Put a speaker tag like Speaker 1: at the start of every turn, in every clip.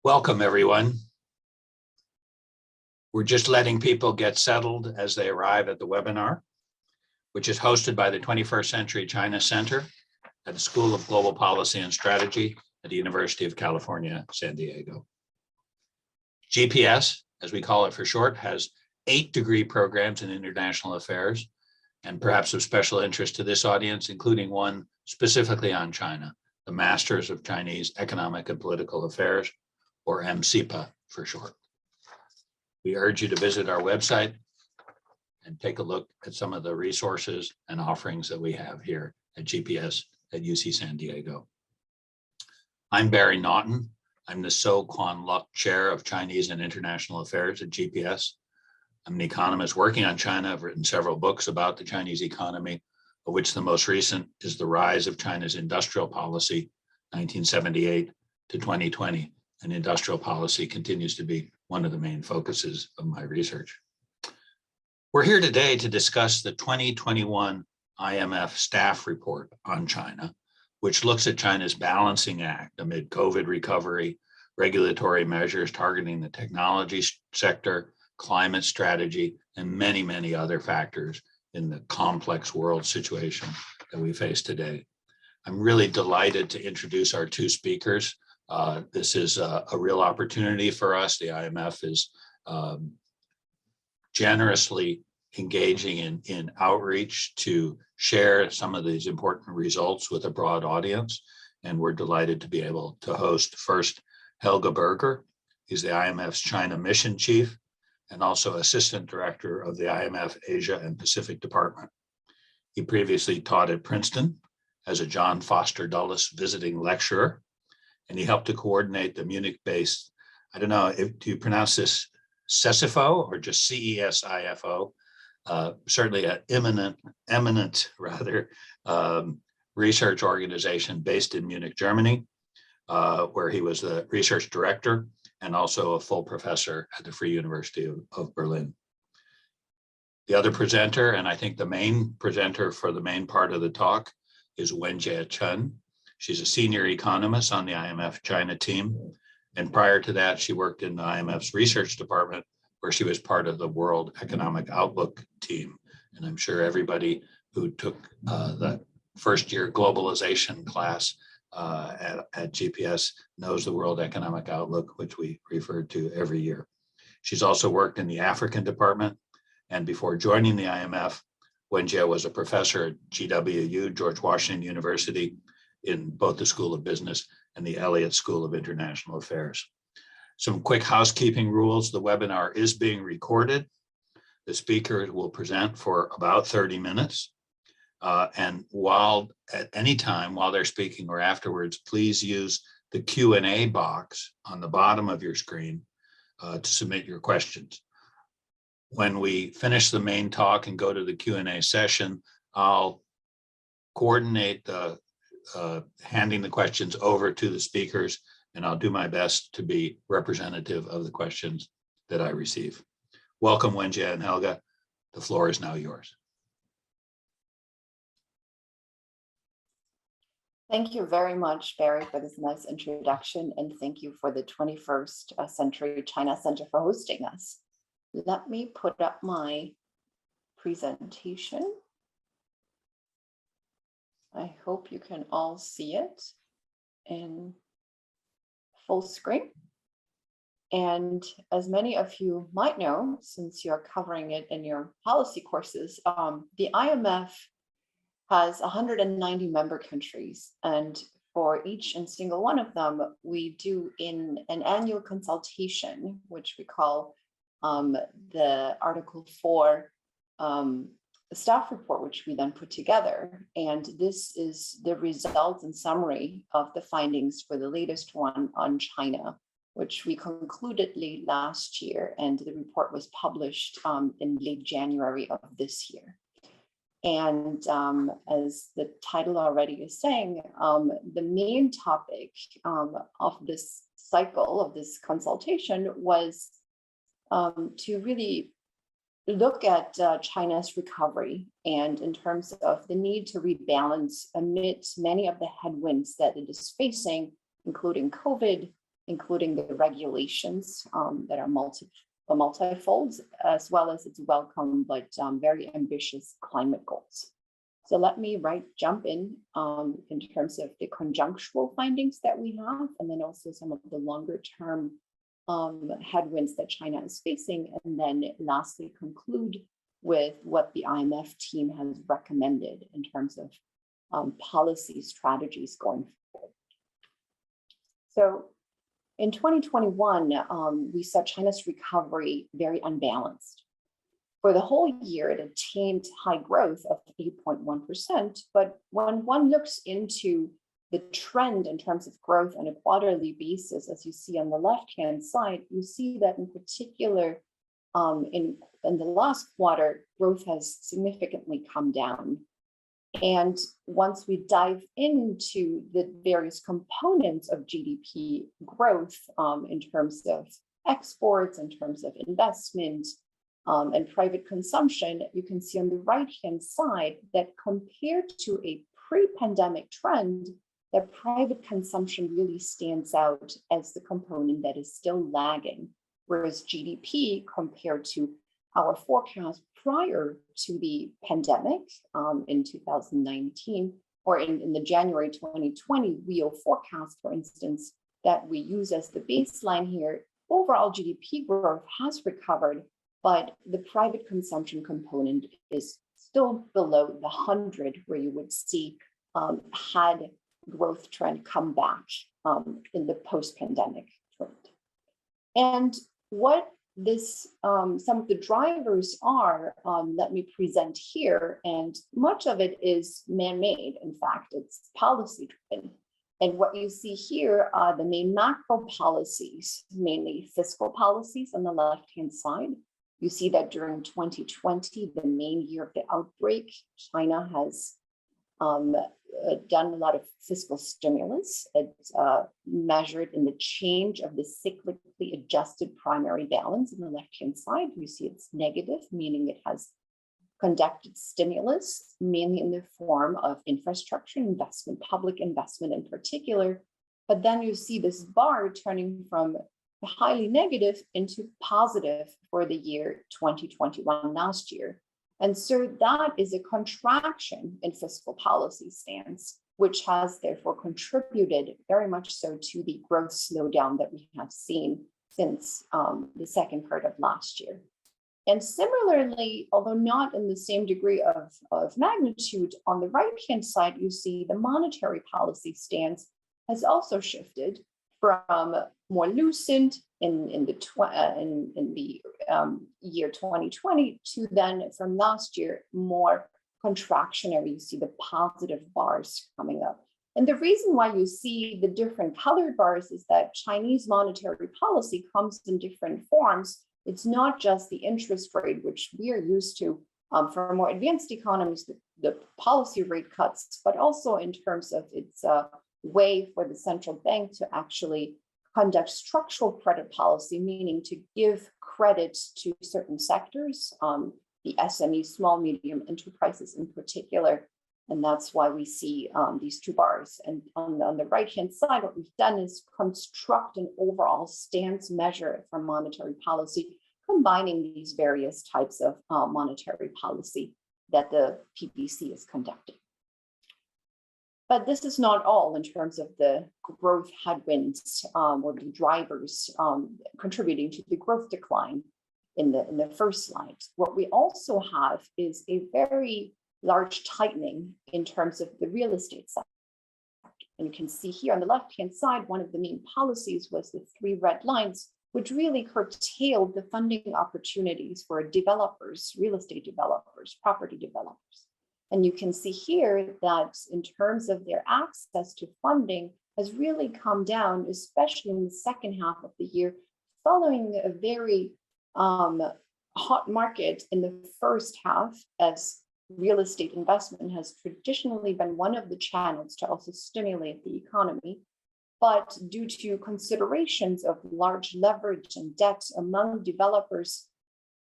Speaker 1: Welcome, everyone. We're just letting people get settled as they arrive at the webinar, which is hosted by the 21st Century China Center at the School of Global Policy and Strategy at the University of California, San Diego. GPS, as we call it for short, has 8 degree programs in international affairs, and perhaps of special interest to this audience, including one specifically on China, the Masters of Chinese Economic and Political Affairs, or MCEPA for short. We urge you to visit our website and take a look at some of the resources and offerings that we have here at GPS at UC San Diego. I'm Barry Naughton. I'm the Kwan Chair of Chinese and International Affairs at GPS. I'm an economist working on China. I've written several books about the Chinese economy, of which the most recent is The Rise of China's Industrial Policy, 1978 to 2020. And industrial policy continues to be one of the main focuses of my research. We're here today to discuss the 2021 IMF staff report on China, which looks at China's balancing act amid COVID recovery, regulatory measures targeting the technology sector, climate strategy, and many, many other factors in the complex world situation that we face today. I'm really delighted to introduce our 2 speakers. This is a real opportunity for us. The IMF is generously engaging in outreach to share some of these important results with a broad audience. And we're delighted to be able to host first Helge Berger. He's the IMF's China Mission Chief and also Assistant Director of the IMF Asia and Pacific Department. He previously taught at Princeton as a John Foster Dulles visiting lecturer, and he helped to coordinate the Munich-based, I don't know, do you pronounce this CESifo or just CESifo? Certainly an eminent research organization based in Munich, Germany, where he was the research director and also a full professor at the Free University of Berlin. The other presenter, and I think the main presenter for the main part of the talk, is Wen J Chun. She's a senior economist on the IMF China team. And prior to that, she worked in the IMF's research department, where she was part of the World Economic Outlook team. And I'm sure everybody who took the first year globalization class at GPS knows the World Economic Outlook, which we refer to every year. She's also worked in the African department. And before joining the IMF, Wenjie was a professor at GWU, George Washington University, in both the School of Business and the Elliott School of International Affairs. Some quick housekeeping rules. The webinar is being recorded. The speakers will present for about 30 minutes. And at any time while they're speaking or afterwards, please use the Q&A box on the bottom of your screen to submit your questions. When we finish the main talk and go to the Q&A session, I'll coordinate the handing the questions over to the speakers, and I'll do my best to be representative of the questions that I receive. Welcome, Wenjie and Helge. The floor is now yours.
Speaker 2: Thank you very much, Barry, for this nice introduction, and thank you for the 21st Century China Center for hosting us. Let me put up my presentation. I hope you can all see it in full screen. And as many of you might know, since you're covering it in your policy courses, the IMF has 190 member countries. And for each and single one of them, we do in an annual consultation, which we call the Article 4 staff report, which we then put together. And this is the results and summary of the findings for the latest one on China, which we concluded late last year. And the report was published in late January of this year. And as the title already is saying, the main topic of this cycle, of this consultation, was to really look at China's recovery and in terms of the need to rebalance amidst many of the headwinds that it is facing, including COVID, including the regulations that are multifold, as well as its welcome but very ambitious climate goals. So let me jump in terms of the conjunctural findings that we have, and then also some of the longer term headwinds that China is facing, and then lastly conclude with what the IMF team has recommended in terms of policy strategies going forward. So in 2021, we saw China's recovery very unbalanced. For the whole year, it attained high growth of 8.1%, but when one looks into the trend in terms of growth on a quarterly basis, as you see on the left-hand side, you see that in particular, in the last quarter, growth has significantly come down. And once we dive into the various components of GDP growth in terms of exports, in terms of investment, and private consumption, you can see on the right-hand side that compared to a pre-pandemic trend, that private consumption really stands out as the component that is still lagging, whereas GDP compared to our forecast prior to the pandemic in 2019, or in the January 2020 real forecast, for instance, that we use as the baseline here, overall GDP growth has recovered, but the private consumption component is still below the 100, where you would see had growth trend come back in the post-pandemic trend. And what some of the drivers are, let me present here, and much of it is man-made. In fact, it's policy-driven. And what you see here are the main macro policies, mainly fiscal policies on the left-hand side. You see that during 2020, the main year of the outbreak, China has done a lot of fiscal stimulus. It's measured in the change of the cyclically adjusted primary balance on the left-hand side. You see it's negative, meaning it has conducted stimulus, mainly in the form of infrastructure investment, public investment in particular. But then you see this bar turning from highly negative into positive for the year 2021 last year. And so that is a contraction in fiscal policy stance, which has therefore contributed very much so to the growth slowdown that we have seen since the second part of last year. And similarly, although not in the same degree of magnitude, on the right-hand side, you see the monetary policy stance has also shifted from more loosened in the year 2020 to then from last year more contractionary. You see the positive bars coming up. And the reason why you see the different colored bars is that Chinese monetary policy comes in different forms. It's not just the interest rate, which we are used to for more advanced economies, the policy rate cuts, but also in terms of its way for the central bank to actually conduct structural credit policy, meaning to give credit to certain sectors, the SME, small, medium enterprises in particular. And that's why we see these two bars. And on the right-hand side, what we've done is construct an overall stance measure for monetary policy, combining these various types of monetary policy that the PBC is conducting. But this is not all in terms of the growth headwinds or the drivers contributing to the growth decline in the first slide. What we also have is a very large tightening in terms of the real estate sector. And you can see here on the left-hand side, one of the main policies was the 3 red lines, which really curtailed the funding opportunities for developers, real estate developers, property developers. And you can see here that in terms of their access to funding has really come down, especially in the second half of the year, following a very hot market in the first half, as real estate investment has traditionally been one of the channels to also stimulate the economy. But due to considerations of large leverage and debt among developers,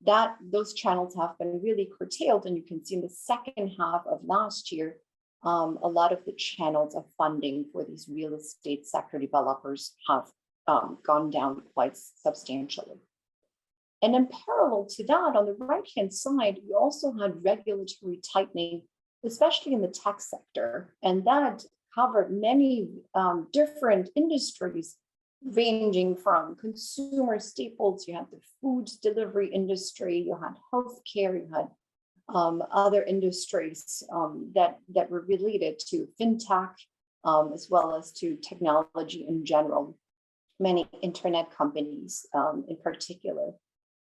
Speaker 2: that those channels have been really curtailed. And you can see in the second half of last year, a lot of the channels of funding for these real estate sector developers have gone down quite substantially. And in parallel to that, on the right-hand side, you also had regulatory tightening, especially in the tech sector. And that covered many different industries, ranging from consumer staples, you had the food delivery industry, you had healthcare, you had other industries that were related to fintech, as well as to technology in general, many internet companies in particular.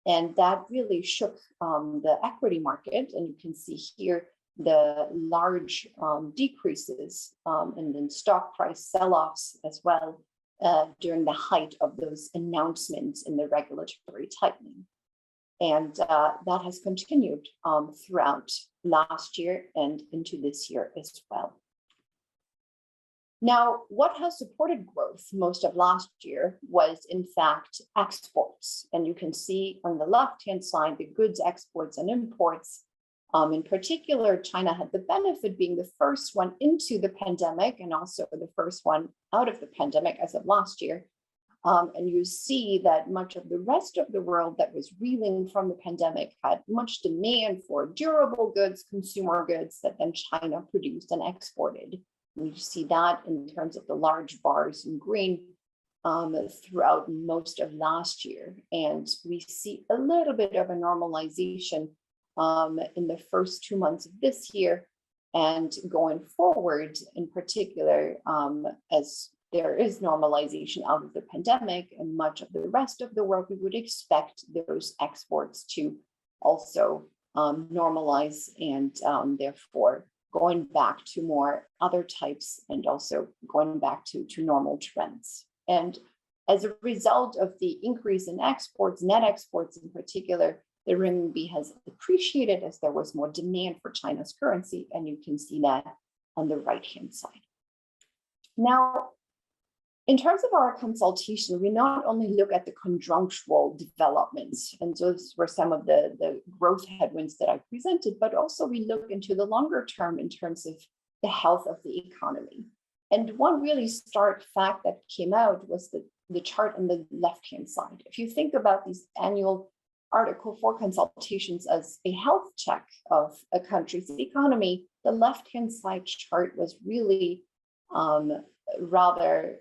Speaker 2: And that really shook the equity market. And you can see here the large decreases and then stock price sell-offs as well during the height of those announcements in the regulatory tightening. And that has continued throughout last year and into this year as well. Now, what has supported growth most of last year was, in fact, exports. And you can see on the left-hand side, the goods exports and imports. In particular, China had the benefit being the first one into the pandemic and also the first one out of the pandemic as of last year. And you see that much of the rest of the world that was reeling from the pandemic had much demand for durable goods, consumer goods that then China produced and exported. We see that in terms of the large bars in green throughout most of last year. And we see a little bit of a normalization in the first 2 months of this year and going forward in particular, as there is normalization out of the pandemic and much of the rest of the world, we would expect those exports to also normalize and therefore going back to more other types and also going back to normal trends. And as a result of the increase in exports, net exports in particular, the renminbi has appreciated as there was more demand for China's currency, and you can see that on the right-hand side. Now, in terms of our consultation, we not only look at the conjunctural developments, and those were some of the growth headwinds that I presented, but also we look into the longer term in terms of the health of the economy. And one really stark fact that came out was the chart on the left-hand side. If you think about these annual Article 4 consultations as a health check of a country's economy, the left-hand side chart was really rather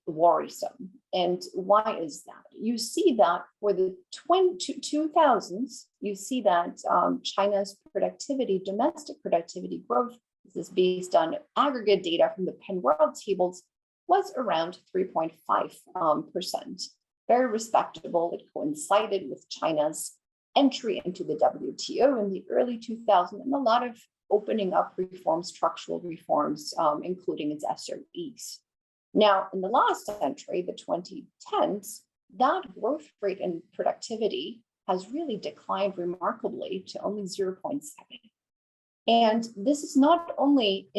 Speaker 2: worrisome. And why is that? You see that for the 2000s, you see that China's productivity, domestic productivity growth, this is based on aggregate data from the Penn World tables, was around 3.5%. Very respectable. It coincided with China's entry into the WTO in the early 2000s and a lot of opening up reforms, structural reforms, including its SREs. Now, in the last century, the 2010s, that growth rate in productivity has really declined remarkably to only 0.7. And this is not only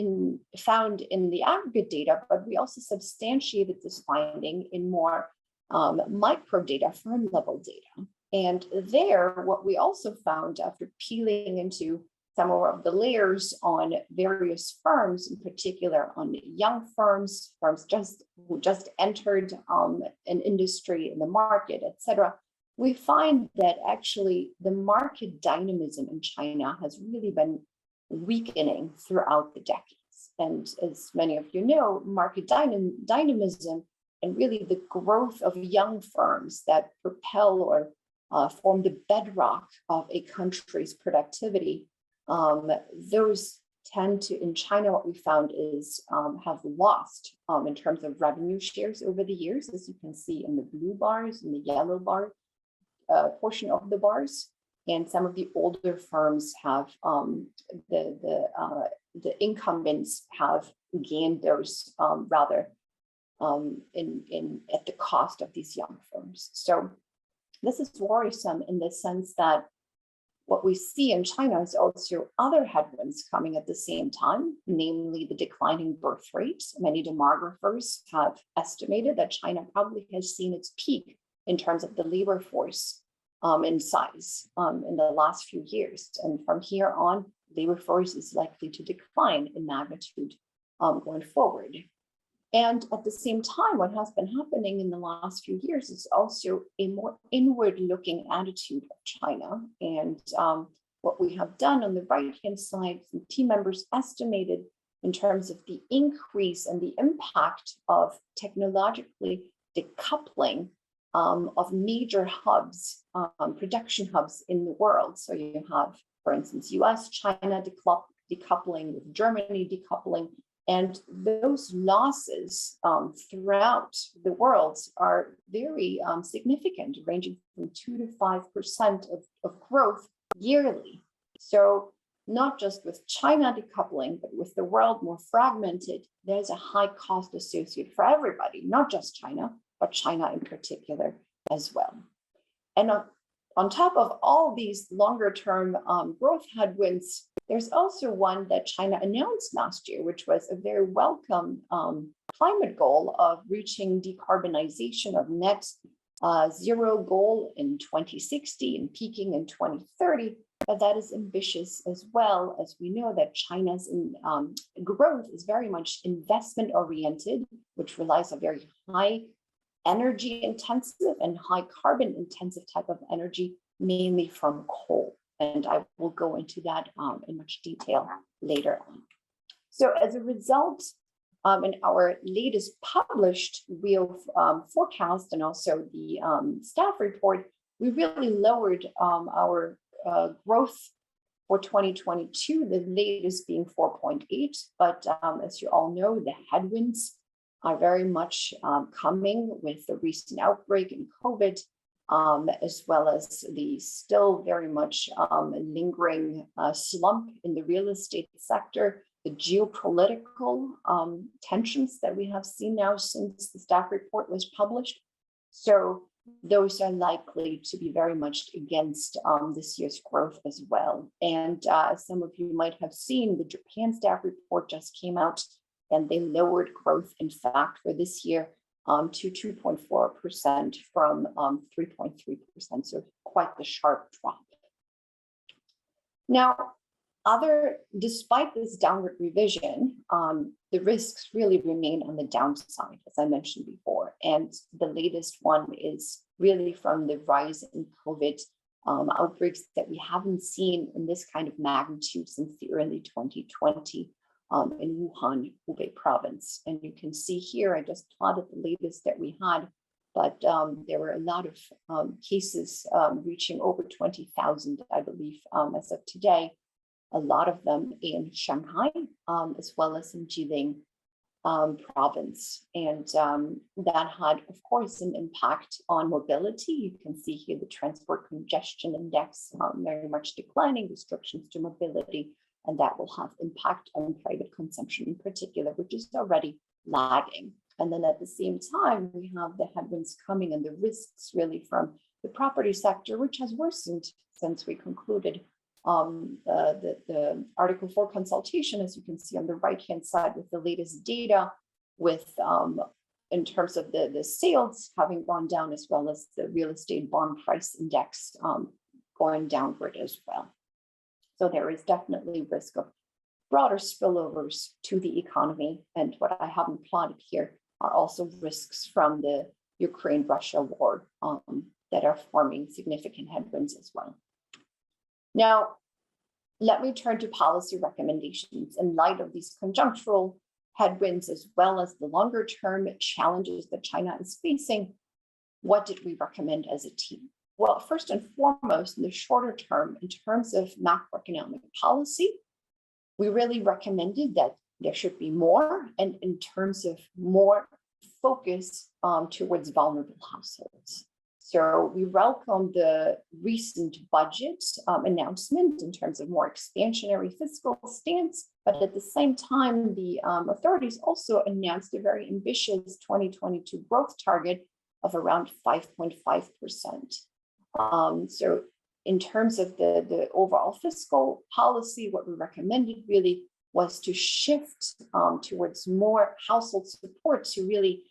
Speaker 2: found in the aggregate data, but we also substantiated this finding in more micro data, firm level data. And there, what we also found after peeling into some of the layers on various firms, in particular on young firms who just entered an industry in the market, et cetera, we find that actually the market dynamism in China has really been weakening throughout the decades. And as many of you know, market dynamism and really the growth of young firms that propel or form the bedrock of a country's productivity, those tend to, in China, what we found is have lost in terms of revenue shares over the years, as you can see in the blue bars and the yellow bar portion of the bars. And some of the older firms have, the incumbents have gained those rather at the cost of these young firms. So this is worrisome in the sense that what we see in China is also other headwinds coming at the same time, namely the declining birth rates. Many demographers have estimated that China probably has seen its peak in terms of the labor force in size in the last few years. And from here on, labor force is likely to decline in magnitude going forward. And at the same time, what has been happening in the last few years is also a more inward-looking attitude of China. And what we have done on the right-hand side, some team members estimated in terms of the increase and the impact of technologically decoupling of major hubs, production hubs in the world. So you have, for instance, US, China decoupling, with Germany decoupling, and those losses throughout the world are very significant, ranging from 2 to 5% of growth yearly. So not just with China decoupling, but with the world more fragmented, there's a high cost associated for everybody, not just China, but China in particular as well. And on top of all these longer term growth headwinds, there's also one that China announced last year, which was a very welcome climate goal of reaching decarbonization of net zero goal in 2060 and peaking in 2030. But that is ambitious as well, as we know that China's growth is very much investment oriented, which relies on very high energy intensive and high carbon intensive type of energy, mainly from coal. And I will go into that in much detail later on. So as a result, in our latest published real forecast and also the staff report, we really lowered our growth for 2022, the latest being 4.8. But as you all know, the headwinds are very much coming with the recent outbreak in COVID, as well as the still very much lingering slump in the real estate sector, the geopolitical tensions that we have seen now since the staff report was published. So those are likely to be very much against this year's growth as well. And as some of you might have seen, the Japan staff report just came out, and they lowered growth, in fact, for this year to 2.4% from 3.3%. So quite the sharp drop. Now, despite this downward revision, the risks really remain on the downside, as I mentioned before. And the latest one is really from the rise in COVID outbreaks that we haven't seen in this kind of magnitude since the early 2020 in Wuhan, Hubei province. And you can see here, I just plotted the latest that we had, but there were a lot of cases reaching over 20,000, I believe, as of today. A lot of them in Shanghai, as well as in Jilin province. And that had, of course, an impact on mobility. You can see here the transport congestion index very much declining, restrictions to mobility, and that will have impact on private consumption in particular, which is already lagging. And then at the same time, we have the headwinds coming and the risks really from the property sector, which has worsened since we concluded the Article 4 consultation, as you can see on the right-hand side with the latest data, with in terms of the sales having gone down, as well as the real estate bond price index going downward as well. So there is definitely risk of broader spillovers to the economy. And what I haven't plotted here are also risks from the Ukraine-Russia war that are forming significant headwinds as well. Now, let me turn to policy recommendations in light of these conjunctural headwinds, as well as the longer term challenges that China is facing. What did we recommend as a team? Well, first and foremost, in the shorter term, in terms of macroeconomic policy, we really recommended that there should be more, and in terms of more focus towards vulnerable households. So we welcome the recent budget announcement in terms of more expansionary fiscal stance, but at the same time, the authorities also announced a very ambitious 2022 growth target of around 5.5%. So in terms of the overall fiscal policy, what we recommended really was to shift towards more household support to really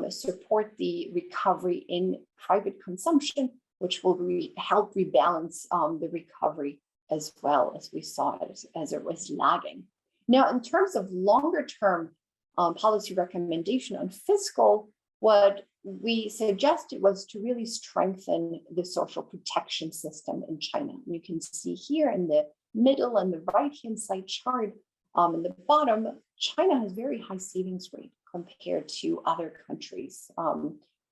Speaker 2: support the recovery in private consumption, which will help rebalance the recovery as well, as we saw it as it was lagging. Now, in terms of longer term policy recommendation on fiscal, what we suggested was to really strengthen the social protection system in China. And you can see here in the middle and the right-hand side chart, in the bottom, China has very high savings rate compared to other countries.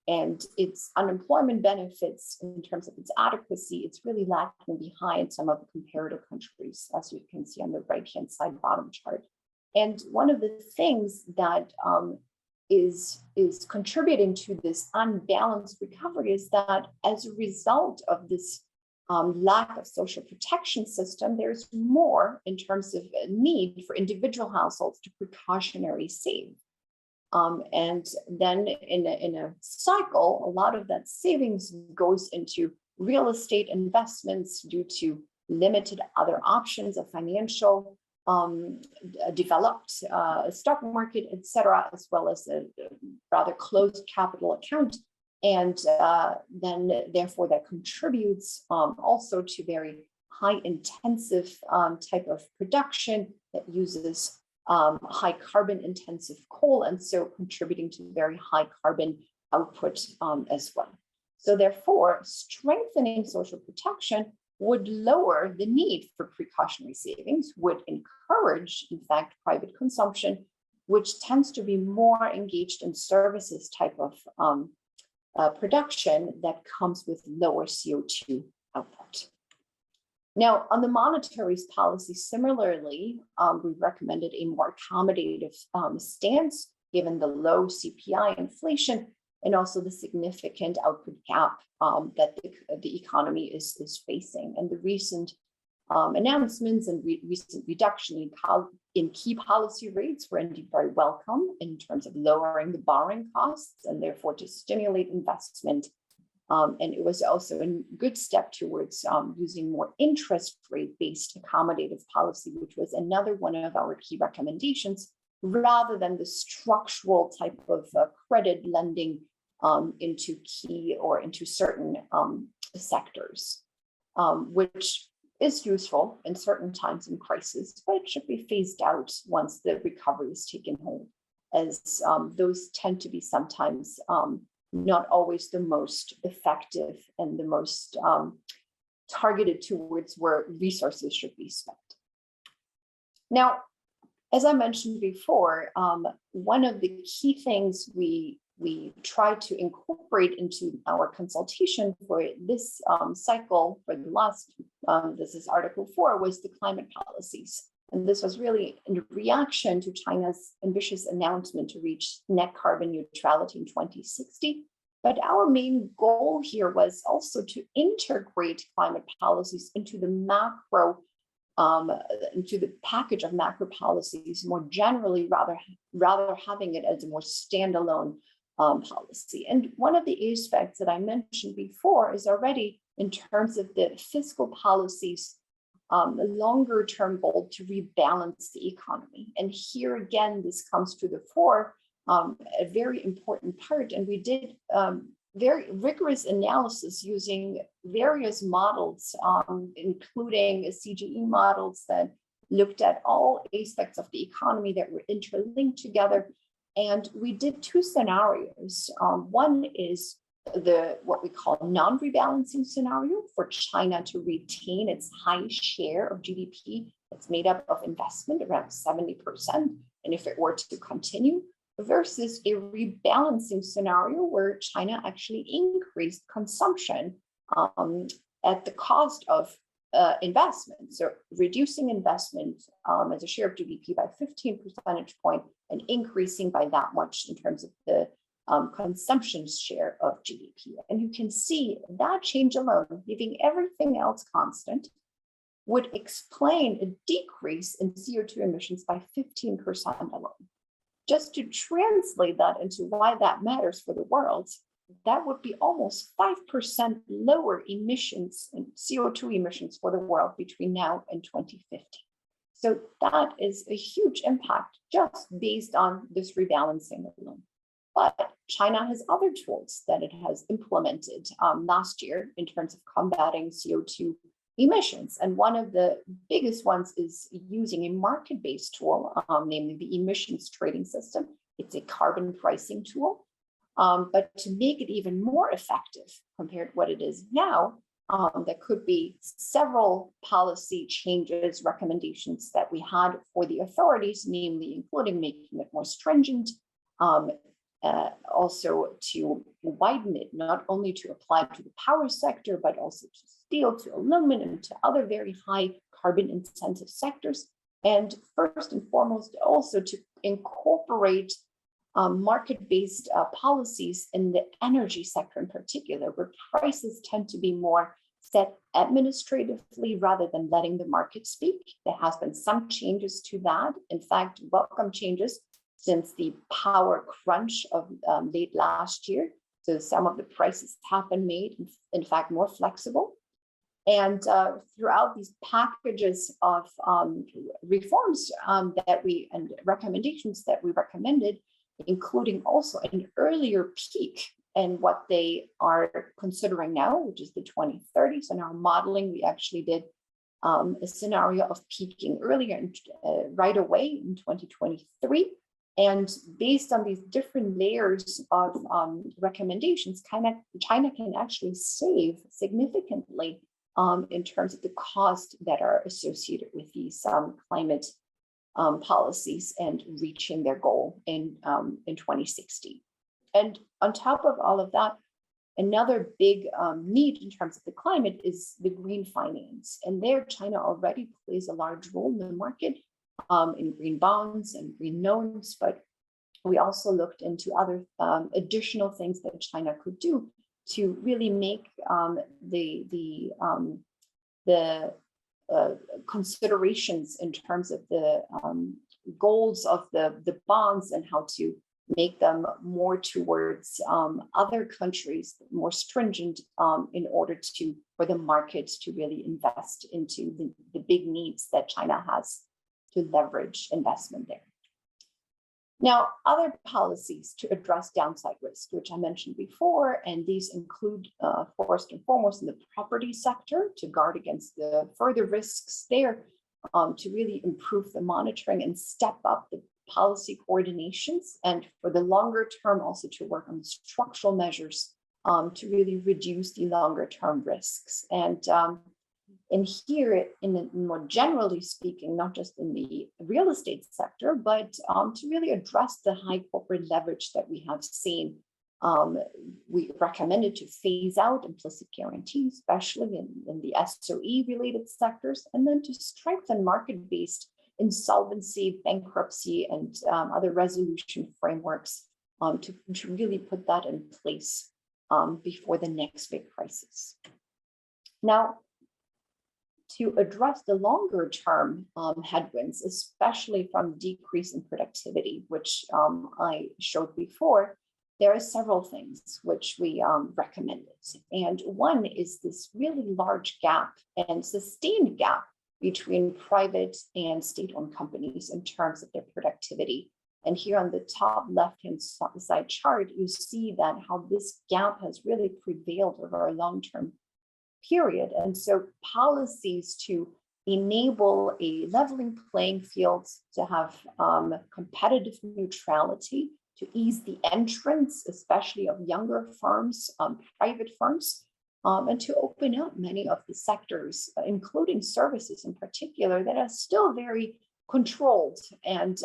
Speaker 2: And its unemployment benefits in terms of its adequacy, it's really lagging behind some of the comparative countries, as you can see on the right-hand side bottom chart. And one of the things that is contributing to this unbalanced recovery is that as a result of this lack of social protection system, there's more in terms of need for individual households to precautionary save. And then in a cycle, a lot of that savings goes into real estate investments due to limited other options of financial developed stock market, etc., as well as a rather closed capital account. And then therefore that contributes also to very high intensive type of production that uses high carbon intensive coal, and so contributing to very high carbon output as well. So therefore, strengthening social protection would lower the need for precautionary savings, would encourage, in fact, private consumption, which tends to be more engaged in services type of production that comes with lower CO2 output. Now, on the monetary policy, similarly, we recommended a more accommodative stance, given the low CPI inflation and also the significant output gap that the economy is facing. And the recent announcements and recent reduction in key policy rates were indeed very welcome in terms of lowering the borrowing costs and therefore to stimulate investment. And it was also a good step towards using more interest rate-based accommodative policy, which was another one of our key recommendations, rather than the structural type of credit lending into key or into certain sectors, which is useful in certain times in crisis, but it should be phased out once the recovery is taken hold, as those tend to be sometimes not always the most effective and the most targeted towards where resources should be spent. Now, as I mentioned before, one of the key things we tried to incorporate into our consultation for this cycle, for the last, this is Article 4, was the climate policies. And this was really in reaction to China's ambitious announcement to reach net carbon neutrality in 2060. But our main goal here was also to integrate climate policies into the macro, into the package of macro policies more generally, rather having it as a more standalone policy. And one of the aspects that I mentioned before is already in terms of the fiscal policies, the longer term goal to rebalance the economy. And here again, this comes to the fore, a very important part. And we did very rigorous analysis using various models, including CGE models that looked at all aspects of the economy that were interlinked together. And we did two scenarios. One is what we call non-rebalancing scenario for China to retain its high share of GDP that's made up of investment, around 70%. And if it were to continue, versus a rebalancing scenario where China actually increased consumption at the cost of investment. So reducing investment as a share of GDP by 15 percentage point and increasing by that much in terms of the consumption share of GDP. And you can see that change alone, leaving everything else constant, would explain a decrease in CO2 emissions by 15% alone. Just to translate that into why that matters for the world, that would be almost 5% lower emissions and CO2 emissions for the world between now and 2050. So that is a huge impact just based on this rebalancing alone. But China has other tools that it has implemented last year in terms of combating CO2 emissions. And one of the biggest ones is using a market-based tool, namely the emissions trading system. It's a carbon pricing tool. But to make it even more effective compared to what it is now, there could be several policy changes, recommendations that we had for the authorities, namely including making it more stringent, also to widen it, not only to apply to the power sector, but also to steel, to aluminum, to other very high carbon intensive sectors. And first and foremost, also to incorporate market-based policies in the energy sector in particular, where prices tend to be more set administratively rather than letting the market speak. There has been some changes to that. In fact, welcome changes since the power crunch of late last year. So some of the prices have been made, in fact, more flexible. And throughout these packages of reforms and recommendations that we recommended, including also an earlier peak in what they are considering now, which is the 2030s. In our modeling, we actually did a scenario of peaking earlier and right away in 2023. And based on these different layers of recommendations, China can actually save significantly in terms of the cost that are associated with these climate policies and reaching their goal in 2060. And on top of all of that, another big need in terms of the climate is the green finance. And there, China already plays a large role in the market in green bonds and green loans. But we also looked into other additional things that China could do to really make the considerations in terms of the goals of the bonds and how to make them more towards other countries, more stringent in order for the markets to really invest into the big needs that China has to leverage investment there. Now, other policies to address downside risk, which I mentioned before, and these include first and foremost in the property sector to guard against the further risks there, to really improve the monitoring and step up the policy coordinations, and for the longer term also to work on structural measures to really reduce the longer term risks. And here, more generally speaking, not just in the real estate sector, but to really address the high corporate leverage that we have seen, we recommended to phase out implicit guarantees, especially in the SOE related sectors, and then to strengthen market-based insolvency, bankruptcy, and other resolution frameworks to really put that in place before the next big crisis. Now, to address the longer term headwinds, especially from decrease in productivity, which I showed before, there are several things which we recommended. And one is this really large gap and sustained gap between private and state-owned companies in terms of their productivity. And here on the top left-hand side chart, you see that how this gap has really prevailed over a long-term period. And so policies to enable a leveling playing field, to have competitive neutrality, to ease the entrance, especially of younger firms, private firms, and to open up many of the sectors, including services in particular, that are still very controlled and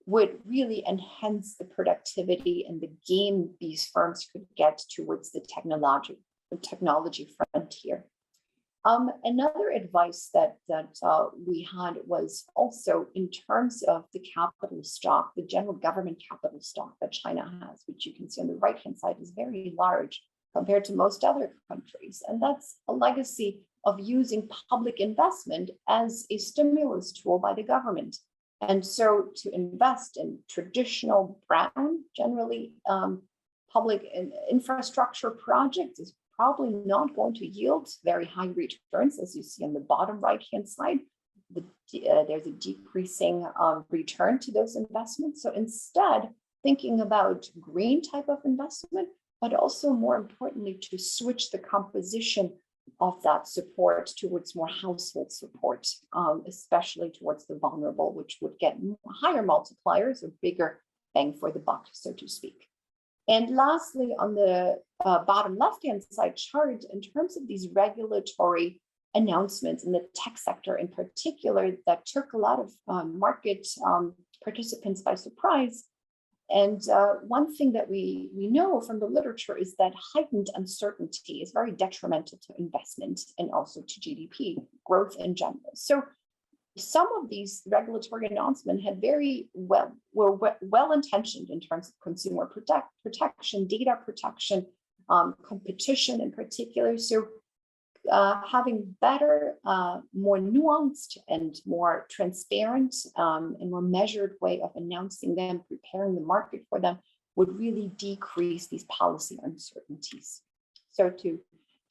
Speaker 2: would really enhance the productivity and the gain these firms could get towards the technology frontier. Another advice that we had was also in terms of the capital stock, the general government capital stock that China has, which you can see on the right-hand side is very large compared to most other countries. And that's a legacy of using public investment as a stimulus tool by the government. And so to invest in traditional brown, generally public infrastructure projects is probably not going to yield very high returns, as you see on the bottom right-hand side. There's a decreasing return to those investments. So instead, thinking about green type of investment, but also more importantly, to switch the composition of that support towards more household support, especially towards the vulnerable, which would get higher multipliers or bigger bang for the buck, so to speak. And lastly, on the bottom left-hand side chart, in terms of these regulatory announcements in the tech sector in particular, that took a lot of market participants by surprise. And one thing that we know from the literature is that heightened uncertainty is very detrimental to investment and also to GDP growth in general. So some of these regulatory announcements had were well intentioned in terms of consumer protection, data protection, competition in particular. So having better, more nuanced and more transparent and more measured way of announcing them, preparing the market for them would really decrease these policy uncertainties. So to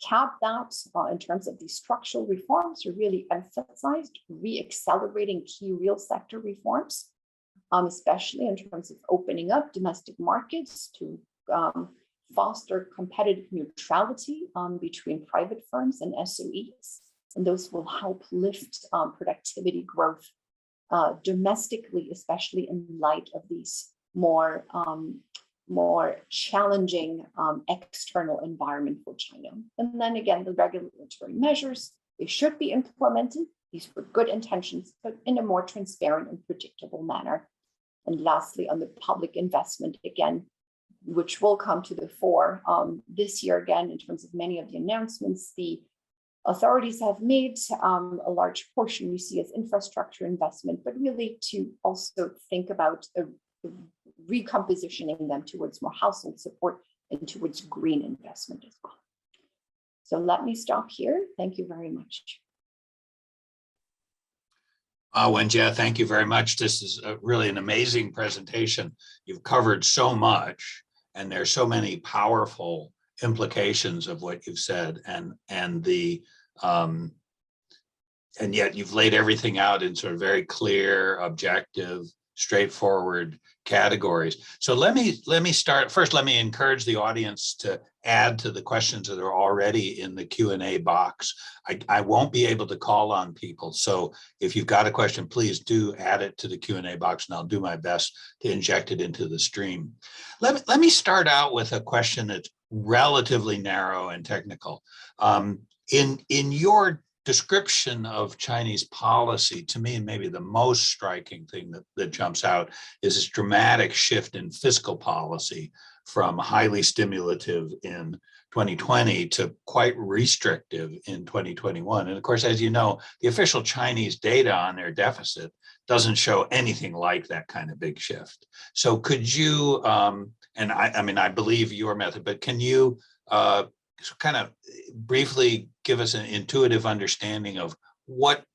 Speaker 2: cap that in terms of these structural reforms, we really emphasized re-accelerating key real sector reforms, especially in terms of opening up domestic markets to foster competitive neutrality between private firms and SOEs. And those will help lift productivity growth domestically, especially in light of these more challenging external environment for China. And then again, the regulatory measures, they should be implemented. These were good intentions, but in a more transparent and predictable manner. And lastly, on the public investment, again, which will come to the fore this year again, in terms of many of the announcements the authorities have made, a large portion we see as infrastructure investment, but really to also think about recompositioning them towards more household support and towards green investment as well. So let me stop here. Thank you very much.
Speaker 1: Wenjie, thank you very much. This is really an amazing presentation. You've covered so much, and there's so many powerful implications of what you've said, and yet you've laid everything out in sort of very clear, objective, straightforward categories. So let me start first. Let me encourage the audience to add to the questions that are already in the Q&A box. I won't be able to call on people, so if you've got a question, please do add it to the Q&A box, and I'll do my best to inject it into the stream. Let me start out with a question that's relatively narrow and technical. In your description of Chinese policy, to me, maybe the most striking thing that jumps out is this dramatic shift in fiscal policy from highly stimulative in 2020 to quite restrictive in 2021. And of course, as you know, the official Chinese data on their deficit doesn't show anything like that kind of big shift. So could you, and I mean, I believe your method, but can you kind of briefly give us an intuitive understanding of what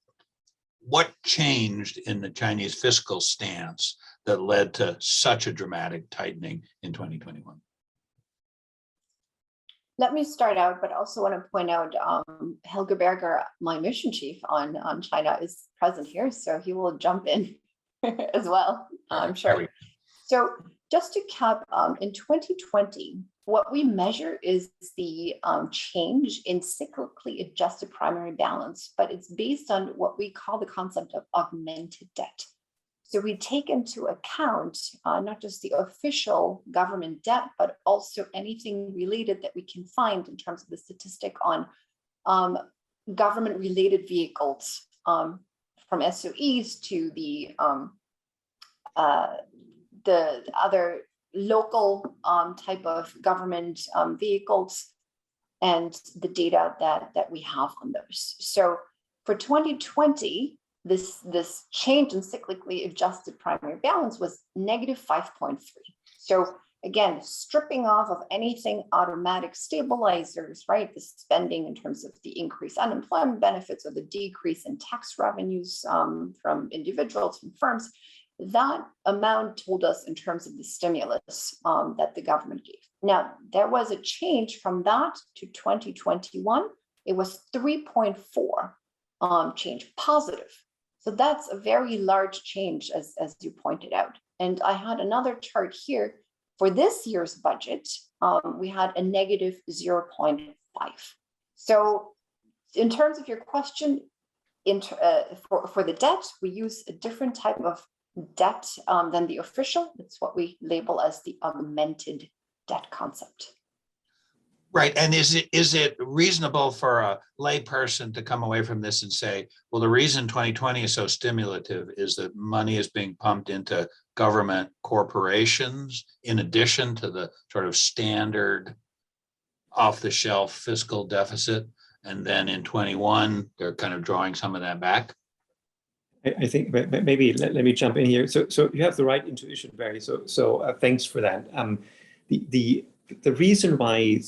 Speaker 1: changed in the Chinese fiscal stance that led to such a dramatic tightening in 2021?
Speaker 2: Let me start out, but also want to point out Helge Berger, my mission chief on China, is present here, so he will jump in as well, I'm sure. So just to cap, in 2020, what we measure is the change in cyclically adjusted primary balance, but it's based on what we call the concept of augmented debt. So we take into account not just the official government debt, but also anything related that we can find in terms of the statistic on government-related vehicles, from SOEs to the other local type of government vehicles, and the data that we have on those. So for 2020, this change in cyclically adjusted primary balance was negative 5.3. So again, stripping off of anything automatic stabilizers, right? The spending in terms of the increased unemployment benefits or the decrease in tax revenues from individuals, from firms, that amount told us in terms of the stimulus that the government gave. Now, there was a change from that to 2021. It was 3.4 change, positive. So that's a very large change, as you pointed out. And I had another chart here. For this year's budget, we had a negative 0.5. So in terms of your question, for the debt, we use a different type of debt than the official. It's what we label as the augmented debt concept.
Speaker 1: Right. And is it reasonable for a layperson to come away from this and say, well, the reason 2020 is so stimulative is that money is being pumped into government corporations in addition to the sort of standard off-the-shelf fiscal deficit, and then in 21 they're kind of drawing some of that back?
Speaker 3: I think maybe let me jump in here. So you have the right intuition, Barry. So thanks for that. The reason why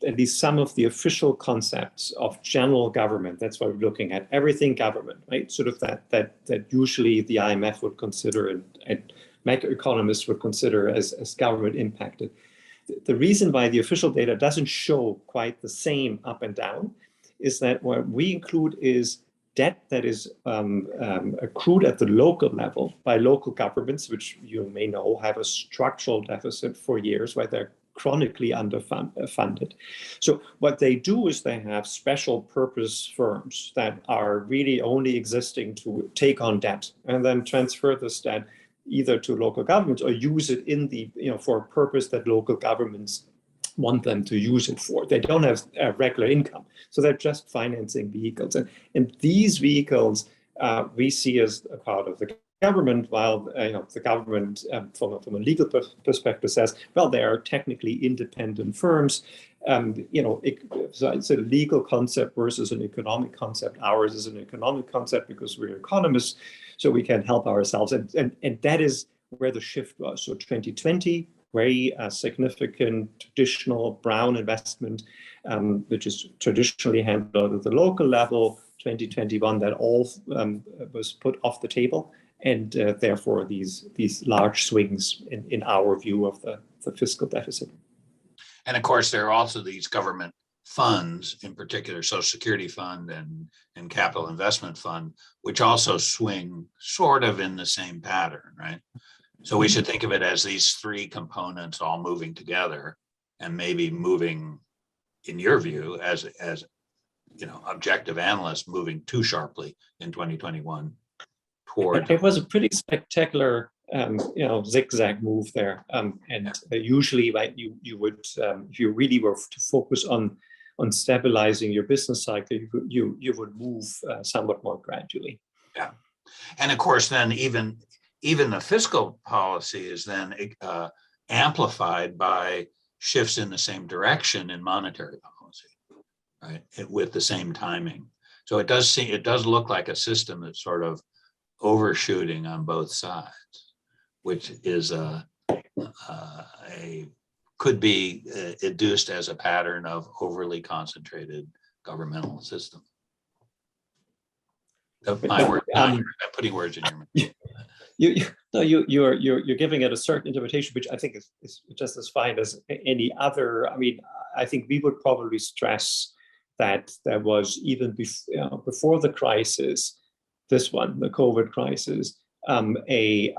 Speaker 3: at least some of the official concepts of general government, that's what we're looking at, everything government, right? Sort of that usually the IMF would consider and macroeconomists would consider as government impacted. The reason why the official data doesn't show quite the same up and down is that what we include is debt that is accrued at the local level by local governments, which you may know have a structural deficit for years, right? They're chronically underfunded. So what they do is they have special purpose firms that are really only existing to take on debt and then transfer this debt either to local governments or use it in the, for a purpose that local governments want them to use it for. They don't have regular income, so they're just financing vehicles. And these vehicles we see as a part of the government, while the government from a legal perspective says, well, they are technically independent firms. So it's a legal concept versus an economic concept. Ours is an economic concept because we're economists, so we can help ourselves. And that is where the shift was. So 2020, very significant traditional brown investment, which is traditionally handled at the local level. 2021, that all was put off the table. And therefore, these large swings in our view of the fiscal deficit.
Speaker 1: And of course, there are also these government funds, in particular, Social Security Fund and Capital Investment Fund, which also swing sort of in the same pattern, right? So we should think of it as these three components all moving together, and maybe moving, in your view, as objective analysts, moving too sharply in 2021.
Speaker 3: It was a pretty spectacular, zigzag move there, and usually, right, you would, if you really were to focus on stabilizing your business cycle, you would move somewhat more gradually.
Speaker 1: Yeah, and of course, then even the fiscal policy is then amplified by shifts in the same direction in monetary policy, right? With the same timing. So it does look like a system that's sort of overshooting on both sides, which is could be adduced as a pattern of overly concentrated governmental system. I'm putting words in your mouth.
Speaker 3: You're giving it a certain interpretation, which I think is just as fine as any other. I mean, I think we would probably stress that there was, even before the crisis, this one, the COVID crisis, a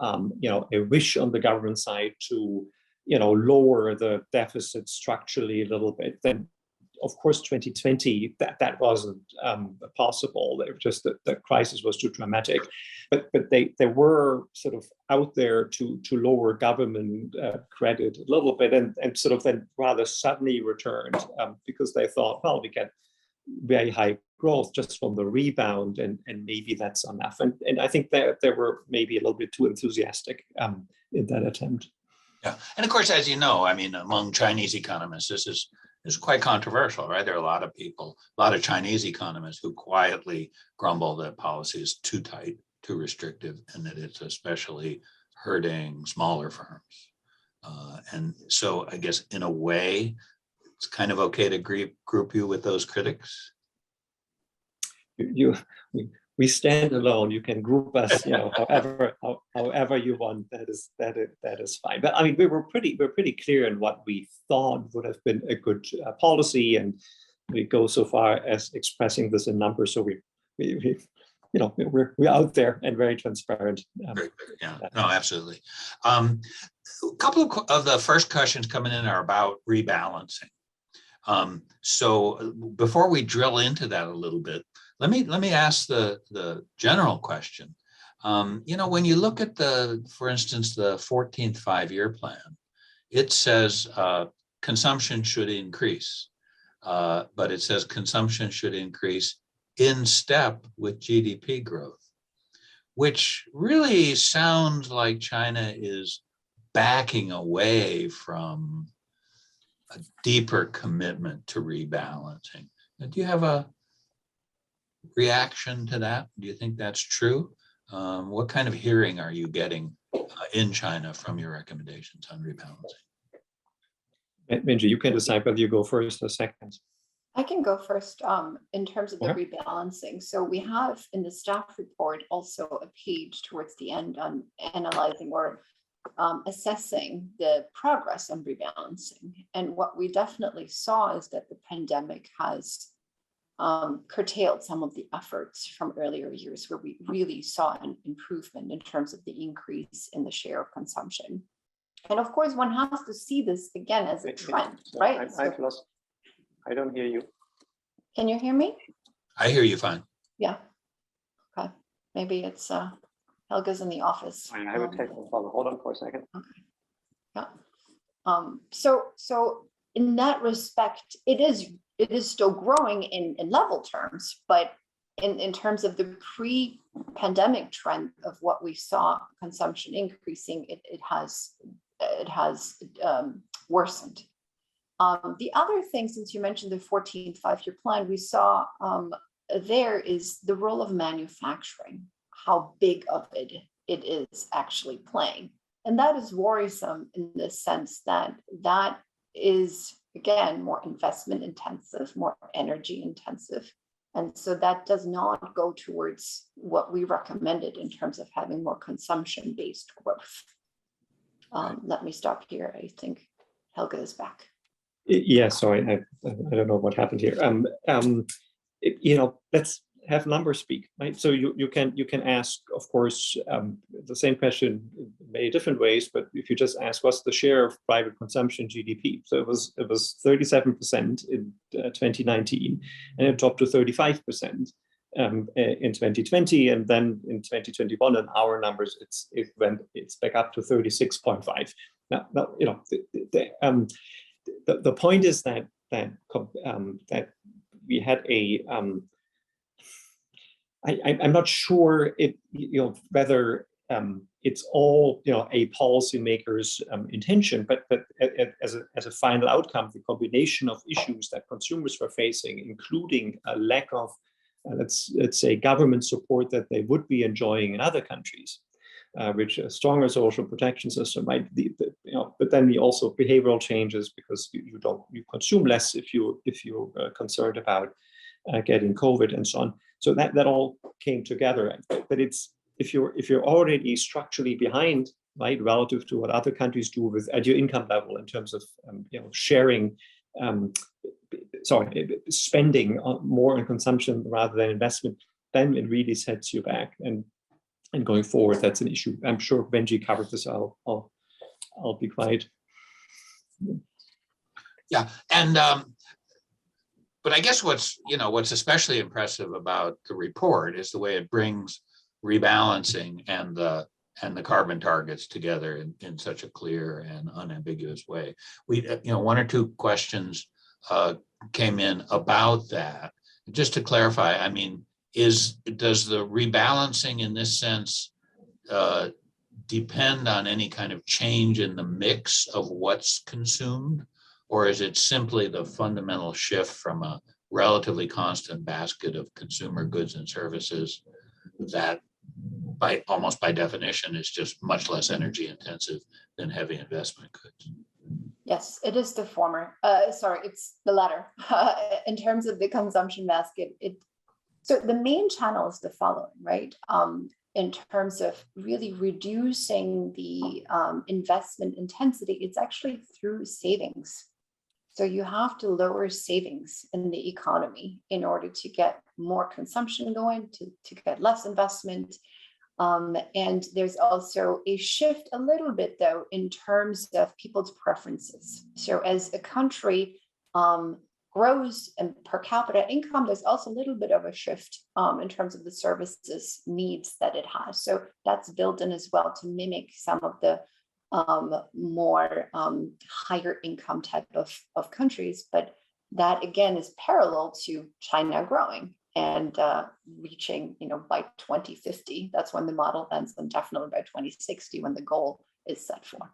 Speaker 3: wish on the government side to lower the deficit structurally a little bit. Then, of course, 2020 that wasn't possible. They were just the crisis was too dramatic. But they were sort of out there to lower government credit a little bit, and sort of then rather suddenly returned because they thought, well, we get very high growth just from the rebound, and maybe that's enough. And I think that they were maybe a little bit too enthusiastic in that attempt.
Speaker 1: Yeah, and of course, as you know, I mean, among Chinese economists, this is quite controversial, right? There are a lot of people, a lot of Chinese economists who quietly grumble that policy is too tight, too restrictive, and that it's especially hurting smaller firms. And so I guess in a way, it's kind of okay to group you with those critics.
Speaker 3: We stand alone. You can group us, however you want. That is fine. But I mean, we're pretty clear in what we thought would have been a good policy, and we go so far as expressing this in numbers. So we're out there and very transparent.
Speaker 1: Yeah, no, absolutely. A couple of the first questions coming in are about rebalancing. So before we drill into that a little bit, let me ask the general question. When you look at for instance, the 14th five-year plan, it says consumption should increase, but it says consumption should increase in step with GDP growth, which really sounds like China is backing away from a deeper commitment to rebalancing. Do you have a reaction to that? Do you think that's true? What kind of hearing are you getting in China from your recommendations on rebalancing?
Speaker 3: Wenjie, you can decide whether you go first or second.
Speaker 2: I can go first in terms of the rebalancing. So we have in the staff report also a page towards the end on analyzing or assessing the progress on rebalancing. And what we definitely saw is that the pandemic has curtailed some of the efforts from earlier years where we really saw an improvement in terms of the increase in the share of consumption. And of course, one has to see this again as a trend, right?
Speaker 3: I don't hear you.
Speaker 2: Can you hear me?
Speaker 1: I hear you fine.
Speaker 2: Yeah. Okay. Maybe it's Helge's in the office.
Speaker 3: I have a technical problem. Hold on for a second.
Speaker 2: Okay. Yeah. So in that respect, it is still growing in level terms, but in terms of the pre-pandemic trend of what we saw consumption increasing, it has worsened. The other thing, since you mentioned the 14th five-year plan, we saw there is the role of manufacturing, how big of it is actually playing. And that is worrisome in the sense that that is, again, more investment intensive, more energy intensive. And so that does not go towards what we recommended in terms of having more consumption-based growth. Let me stop here. I think Helge is back.
Speaker 3: Yeah, sorry, I don't know what happened here. Let's have numbers speak, right? So you can ask, of course, the same question in many different ways, but if you just ask what's the share of private consumption GDP, so it was 37% in 2019, and it dropped to 35% in 2020, and then in 2021, in our numbers, it's back up to 36.5. Now the point is that we had a I'm not sure whether it's all a policymaker's intention, but as a final outcome, the combination of issues that consumers were facing, including a lack of let's say government support that they would be enjoying in other countries, which a stronger social protection system might be, but then we also behavioral changes because you consume less if you're concerned about getting COVID and so on. So that all came together. But it's if you're already structurally behind, right, relative to what other countries do at your income level in terms of sharing, spending more on consumption rather than investment, then it really sets you back. And going forward, that's an issue. I'm sure Wenjie covered this. I'll be quiet.
Speaker 1: Yeah, and but I guess what's especially impressive about the report is the way it brings rebalancing and the carbon targets together in such a clear and unambiguous way. We one or two questions came in about that. Just to clarify, I mean, does the rebalancing in this sense depend on any kind of change in the mix of what's consumed? Or is it simply the fundamental shift from a relatively constant basket of consumer goods and services that almost by definition is just much less energy intensive than heavy investment goods?
Speaker 2: Yes, it is the former. It's the latter. In terms of the consumption basket, so the main channel is the following, right? In terms of really reducing the investment intensity, it's actually through savings. So you have to lower savings in the economy in order to get more consumption going, to get less investment. And there's also a shift a little bit, though, in terms of people's preferences. So as a country, grows in per capita income, there's also a little bit of a shift in terms of the services needs that it has. So that's built in as well to mimic some of the more higher income type of countries. But that again is parallel to China growing and reaching, by 2050. That's when the model ends, and definitely by 2060 when the goal is set for.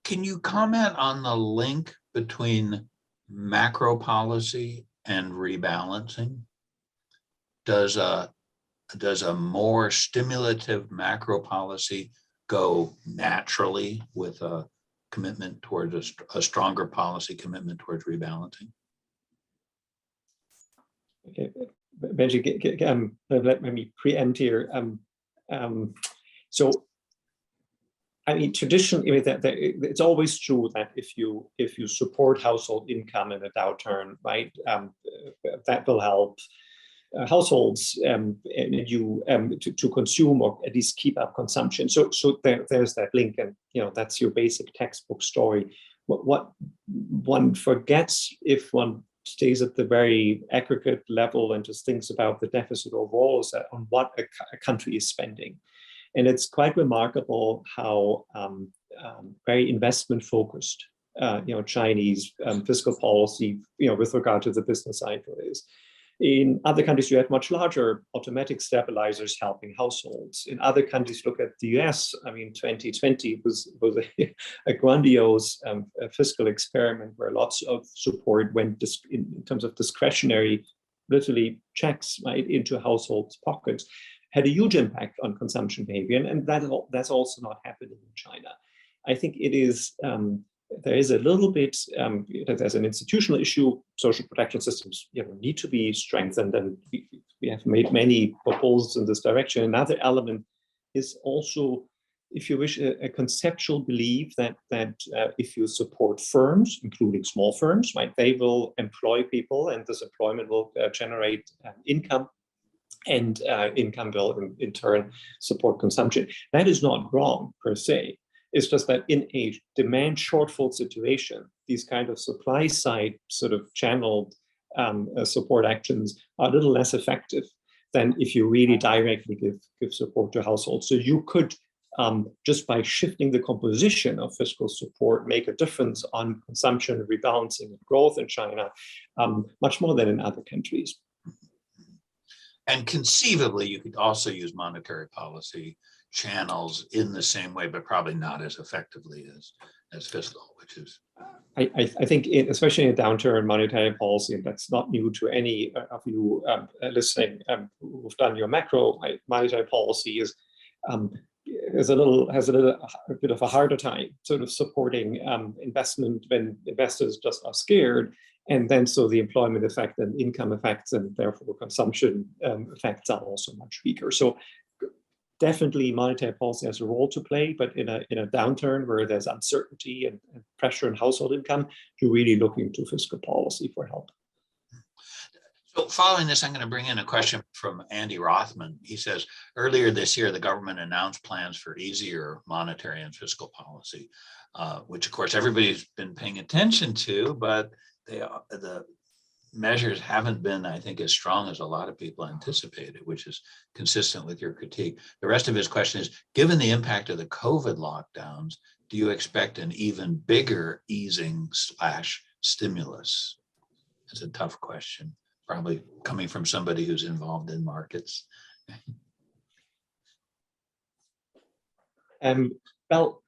Speaker 1: Can you comment on the link between macro policy and rebalancing? Does a more stimulative macro policy go naturally with a commitment towards a stronger policy commitment towards rebalancing?
Speaker 3: Okay, Wenjie, let me preempt here. So, I mean, traditionally, it's always true that if you support household income in a downturn, right, that will help households to consume or at least keep up consumption. So there's that link, and that's your basic textbook story. What one forgets if one stays at the very aggregate level and just thinks about the deficit overall is that on what a country is spending. And it's quite remarkable how very investment focused, Chinese fiscal policy, with regard to the business cycle is. In other countries, you have much larger automatic stabilizers helping households. In other countries, look at the US. I mean, 2020 was a grandiose fiscal experiment where lots of support went in terms of discretionary, literally checks right into households' pockets. Had a huge impact on consumption behavior, and that's also not happening in China. I think it is there is a little bit there's an institutional issue. Social protection systems need to be strengthened, and we have made many proposals in this direction. Another element is also, if you wish, a conceptual belief that if you support firms, including small firms, right, they will employ people, and this employment will generate income. And income will in turn support consumption. That is not wrong per se. It's just that in a demand shortfall situation, these kind of supply side sort of channeled support actions are a little less effective than if you really directly give support to households. So you could, just by shifting the composition of fiscal support, make a difference on consumption, rebalancing, and growth in China, much more than in other countries.
Speaker 1: And conceivably, you could also use monetary policy channels in the same way, but probably not as effectively as fiscal, which is.
Speaker 3: I think, especially in a downturn, monetary policy, and that's not new to any of you listening who've done your macro, monetary policy has a bit of a harder time sort of supporting investment when investors just are scared. And then so the employment effect and income effects and therefore consumption effects are also much weaker. So definitely monetary policy has a role to play, but in a downturn where there's uncertainty and pressure on household income, you're really looking to fiscal policy for help.
Speaker 1: So following this, I'm going to bring in a question from Andy Rothman. He says, earlier this year, the government announced plans for easier monetary and fiscal policy, which of course everybody's been paying attention to, but the measures haven't been, I think, as strong as a lot of people anticipated, which is consistent with your critique. The rest of his question is, given the impact of the COVID lockdowns, do you expect an even bigger easing / stimulus? It's a tough question, probably coming from somebody who's involved in markets.
Speaker 3: Well,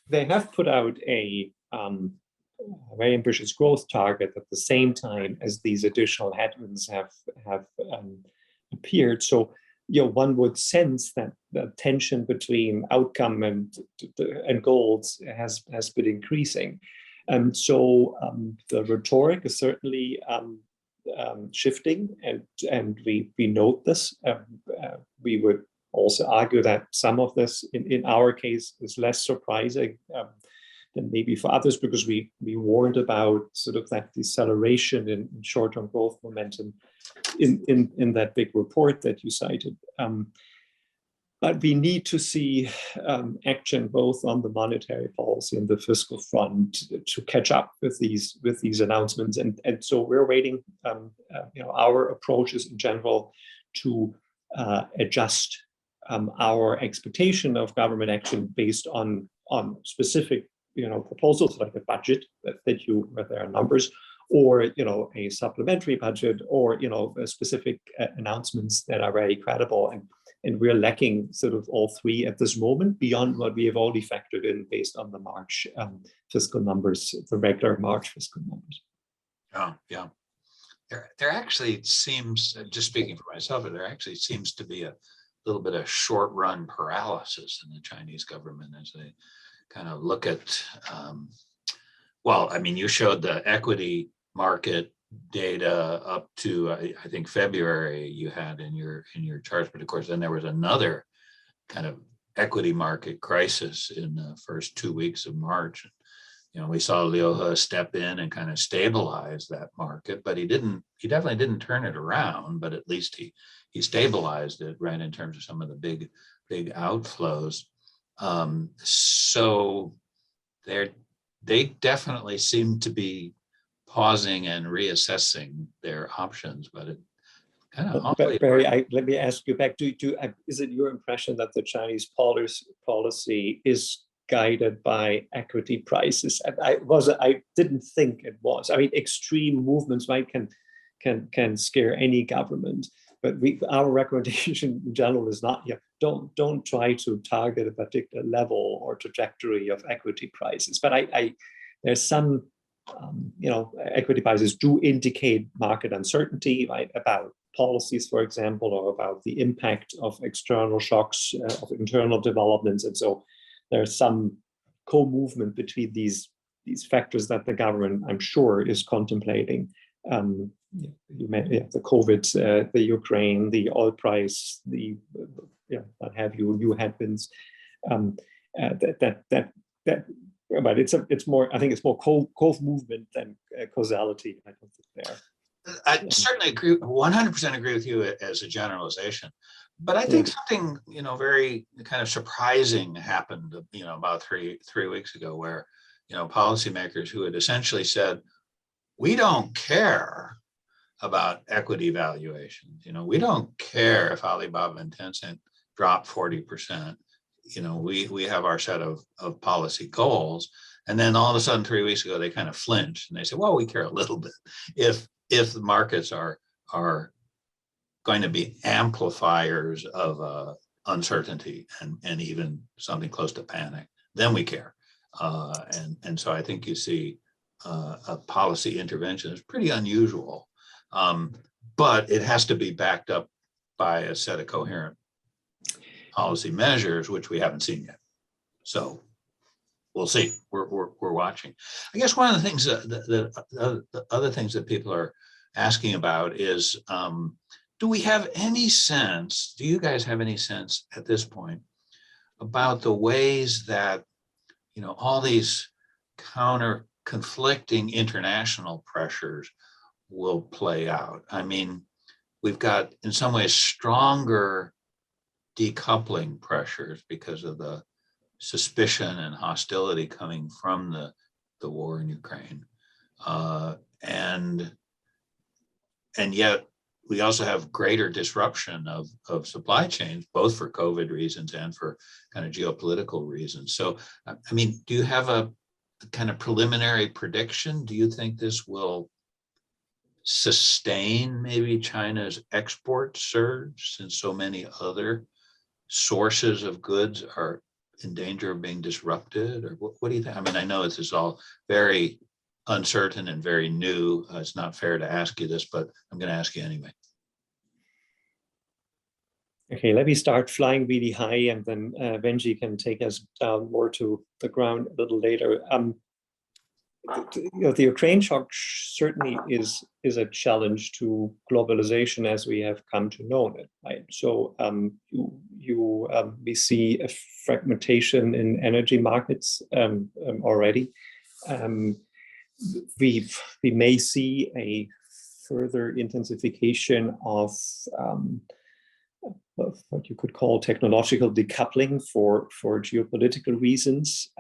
Speaker 3: they have put out a very ambitious growth target at the same time as these additional headwinds have appeared. So, one would sense that the tension between outcome and goals has been increasing. So the rhetoric is certainly shifting, and we note this. We would also argue that some of this, in our case, is less surprising than maybe for others, because we warned about sort of that deceleration in short-term growth momentum in that big report that you cited. But we need to see action both on the monetary policy and the fiscal front to catch up with these announcements. And so we're waiting. Our approach is in general to adjust our expectation of government action based on specific proposals like a budget where there are numbers, or a supplementary budget, or specific announcements that are very credible. And we're lacking sort of all three at this moment, beyond what we have already factored in based on the March fiscal numbers, the regular March fiscal numbers.
Speaker 1: Oh, yeah. There actually seems, just speaking for myself, there actually seems to be a little bit of short-run paralysis in the Chinese government as they kind of look at, well, I mean, you showed the equity market data up to I think February you had in your charts, but of course then there was another kind of equity market crisis in the first 2 weeks of March. We saw Liu He step in and kind of stabilize that market, but he definitely didn't turn it around, but at least he stabilized it, right, in terms of some of the big outflows. So they definitely seem to be pausing and reassessing their options, but it kind of
Speaker 3: Barry, let me ask you back. Is it your impression that the Chinese policy is guided by equity prices? I didn't think it was. I mean, extreme movements can scare any government, but our recommendation in general is not. Don't try to target a particular level or trajectory of equity prices. But there's some. Equity prices do indicate market uncertainty, right, about policies, for example, or about the impact of external shocks, of internal developments. And so there's some co-movement between these factors that the government, I'm sure, is contemplating. You met the COVID, the Ukraine, the oil price, what have you, new headwinds. But it's more. I think it's more co-movement than causality. I don't think there.
Speaker 1: I certainly agree, 100% agree with you as a generalization, but I think something very kind of surprising happened about three weeks ago, where policymakers who had essentially said, we don't care about equity valuations. We don't care if Alibaba and Tencent drop 40%. We have our set of policy goals. And then all of a sudden, 3 weeks ago, they kind of flinched and they said, well, we care a little bit. If the markets are going to be amplifiers of uncertainty and even something close to panic, then we care. And so I think you see a policy intervention is pretty unusual, but it has to be backed up by a set of coherent policy measures, which we haven't seen yet. So we'll see. We're watching. I guess one of the things the other things that people are asking about is, do we have any sense? Do you guys have any sense at this point about the ways that all these conflicting international pressures will play out? I mean, we've got in some ways stronger decoupling pressures because of the suspicion and hostility coming from the war in Ukraine. And yet we also have greater disruption of supply chains, both for COVID reasons and for kind of geopolitical reasons. So, I mean, do you have a kind of preliminary prediction? Do you think this will sustain maybe China's export surge, since so many other sources of goods are in danger of being disrupted? Or what do you think? I mean, I know this is all very uncertain and very new. It's not fair to ask you this, but I'm going to ask you anyway.
Speaker 3: Okay, let me start flying really high, and then Wenjie can take us down more to the ground a little later. The Ukraine shock certainly is a challenge to globalization as we have come to know it. Right? So we see a fragmentation in energy markets already. We may see a further intensification of what you could call technological decoupling for geopolitical reasons.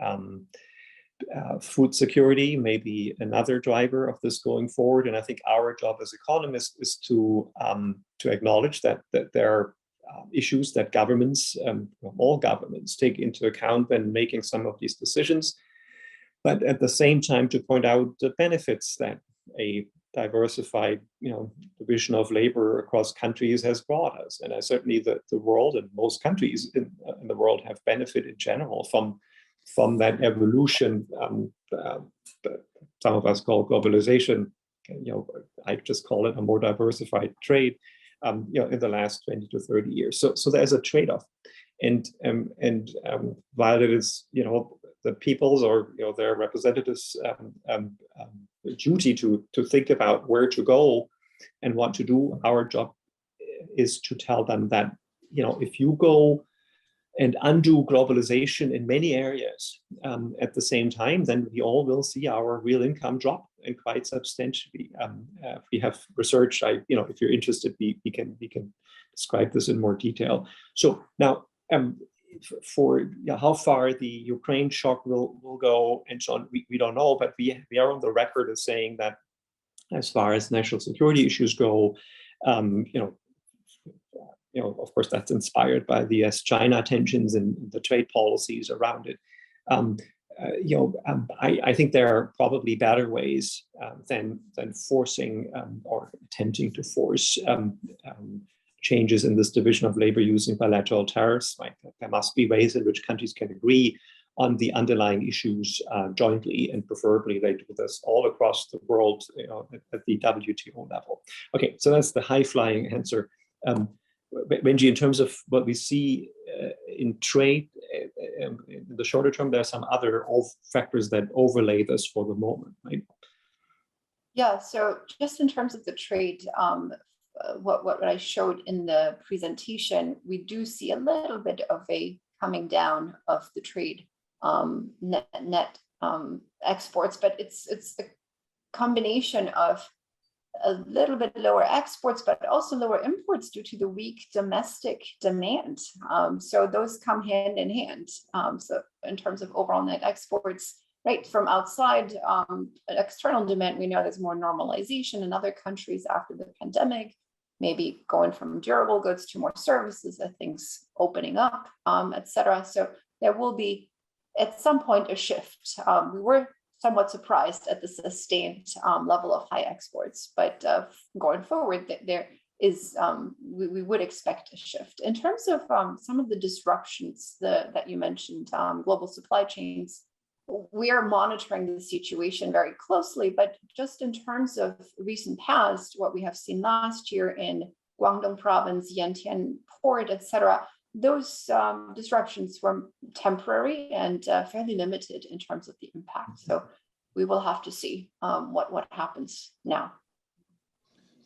Speaker 3: Food security may be another driver of this going forward, and I think our job as economists is to acknowledge that there are issues that governments, all governments, take into account when making some of these decisions, but at the same time to point out the benefits that a diversified, division of labor across countries has brought us. And certainly the world and most countries in the world have benefited in general from that evolution that some of us call globalization. I just call it a more diversified trade. In the last 20 to 30 years. So there's a trade-off. And while it is, the people's or their representatives' duty to think about where to go and what to do, our job is to tell them that, if you go and undo globalization in many areas at the same time, then we all will see our real income drop, and quite substantially. We have research. If you're interested, we can describe this in more detail. So now, for how far the Ukraine shock will go and so on, we don't know. But we are on the record as saying that, as far as national security issues go, of course, that's inspired by the US-China tensions and the trade policies around it. I think there are probably better ways than forcing or attempting to force changes in this division of labor using bilateral tariffs. Right? There must be ways in which countries can agree on the underlying issues jointly, and preferably they do this all across the world, at the WTO level. Okay, so that's the high-flying answer. Wenjie, in terms of what we see in trade, in the shorter term, there are some other factors that overlay this for the moment, right?
Speaker 2: Yeah, so just in terms of the trade, what I showed in the presentation, we do see a little bit of a coming down of the trade net exports, but it's the combination of a little bit lower exports, but also lower imports due to the weak domestic demand. So those come hand in hand. So in terms of overall net exports, right, from outside external demand, we know there's more normalization in other countries after the pandemic, maybe going from durable goods to more services, things opening up, et cetera. So there will be, at some point, a shift. We were somewhat surprised at the sustained level of high exports, but going forward, there is, we would expect a shift. In terms of some of the disruptions that you mentioned, global supply chains, we are monitoring the situation very closely, but just in terms of recent past, what we have seen last year in Guangdong province, Yantian port, et cetera, those disruptions were temporary and fairly limited in terms of the impact. So we will have to see what happens now.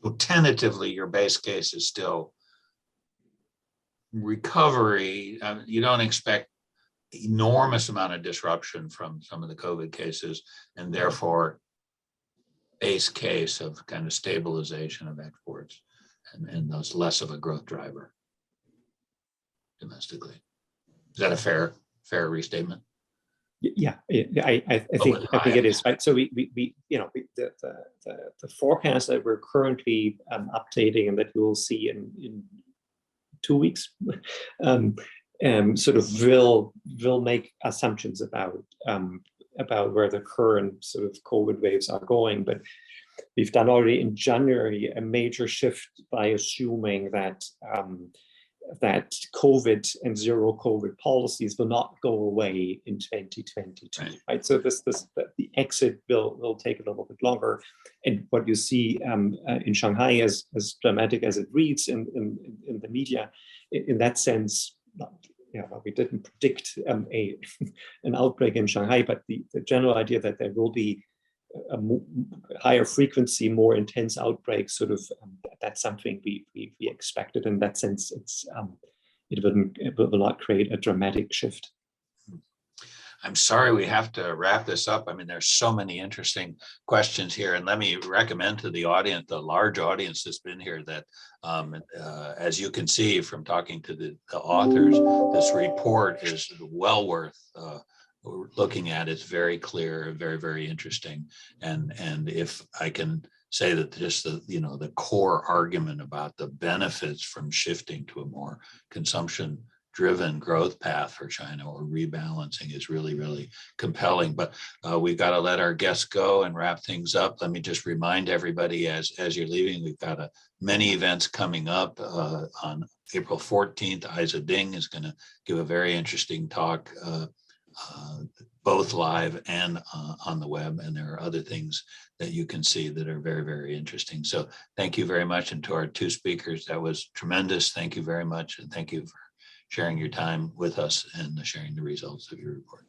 Speaker 1: So tentatively, your base case is still recovery. You don't expect enormous amount of disruption from some of the COVID cases, and therefore base case of kind of stabilization of exports and thus less of a growth driver domestically. Is that a fair restatement?
Speaker 3: Yeah, I think it is, right. So we the forecast that we're currently updating and that we will see in 2 weeks, sort of will make assumptions about where the current sort of COVID waves are going. But we've done already in January a major shift by assuming that that COVID and zero COVID policies will not go away in 2022, right? So the exit will take a little bit longer. And what you see in Shanghai, as dramatic as it reads in the media, in that sense, we didn't predict an outbreak in Shanghai, but the general idea that there will be a higher frequency, more intense outbreaks, sort of that's something we expected. In that sense, it will not create a dramatic shift.
Speaker 1: I'm sorry we have to wrap this up. I mean, there's so many interesting questions here, and let me recommend to the audience, the large audience that's been here, that as you can see from talking to the authors, this report is well worth looking at. It's very clear, very, very interesting. And if I can say that just the core argument about the benefits from shifting to a more consumption-driven growth path for China, or rebalancing, is really, really compelling. But we've got to let our guests go and wrap things up. Let me just remind everybody as you're leaving, we've got many events coming up. On April 14th, Isa Ding is going to give a very interesting talk, both live and on the web. And there are other things that you can see that are very, very interesting. So thank you very much. And to our two speakers, that was tremendous. Thank you very much. And thank you for sharing your time with us and sharing the results of your report.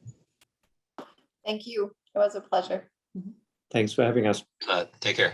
Speaker 2: Thank you. It was a pleasure.
Speaker 3: Thanks for having us.
Speaker 1: Take care.